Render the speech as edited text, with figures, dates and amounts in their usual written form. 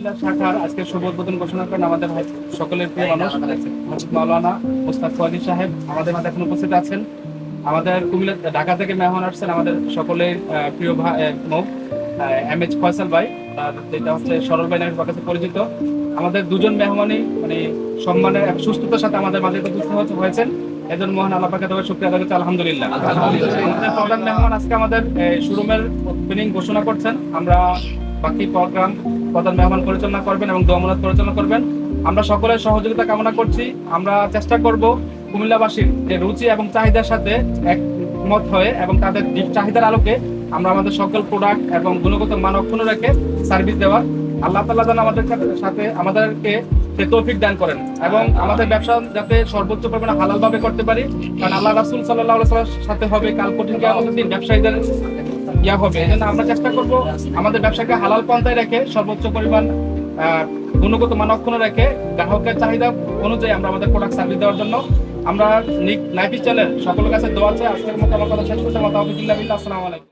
কুমিল্লা শাখার আজকে শুভ উদ্বোধন ঘোষণা করেন আমাদের সকলের প্রিয় মানুষ হাজরত মাওলানা মুস্তাক ওয়ালি সাহেব আমাদের মাঝে এখন উপস্থিত আছেন। আমাদের কুমিল্লা ঢাকা থেকে মেহমান আসছেন আমাদের সকলের প্রিয় মুখ এম এইচ ফয়সাল ভাই, আর যেটা হচ্ছে সরল ভাই নামের কাছে পরিচিত। আমাদের দুজন মেহমানই মানে সম্মানের সুস্থতার সাথে আমাদের মাঝে উপস্থিত হয়েছেন। এজন্য মহান আল্লাহ পাকের দরবারে শুকরিয়া আদায় করছি, আলহামদুলিল্লাহ। আমাদের প্রধান মেহমান আজকে আমাদের শোরুমের ওপেনিং ঘোষণা করছেন। আমরা বাকি প্রোগ্রাম প্রধান মেহমান পরিচালনা করবেন এবং দোয়া মোনাজাত পরিচালনা করবেন। আমরা সকলের সহযোগিতা কামনা করছি। আমরা চেষ্টা করব কুমিল্লাবাসীর যে রুচি এবং চাহিদার সাথে একমত হয়ে এবং তাদের চাহিদার আলোকে আমরা আমাদের সকল প্রোডাক্ট এবং গুণগত মান অক্ষুণ্ণ রেখে সার্ভিস দেওয়ার আল্লাহ তাআলা যেন আমাদের সাথে আমাদেরকে তৌফিক দান করেন এবং আমাদের ব্যবসা যাতে সর্বোচ্চ পরিমাণে হালাল ভাবে করতে পারি। কারণ আল্লাহ রাসূল সাল্লাল্লাহু আলাইহি ওয়াসাল্লামের সাথে হবে কাল কঠিন কিয়ামতের দিন ব্যবসায়ীদের হবে। এই জন্য আমরা চেষ্টা করব আমাদের ব্যবসাকে হালাল পন্থায় রেখে সর্বোচ্চ পরিমাণ গুণগত মান অক্ষুণ্ণ রেখে গ্রাহকের চাহিদা অনুযায়ী আমরা আমাদের প্রোডাক্ট সার্ভিস দেওয়ার জন্য আমরা নাইফি চ্যানেল সকলের কাছে দোয়া আছে। আজকের মতো আমার কথা শেষ করতে, আসসালামু আলাইকুম।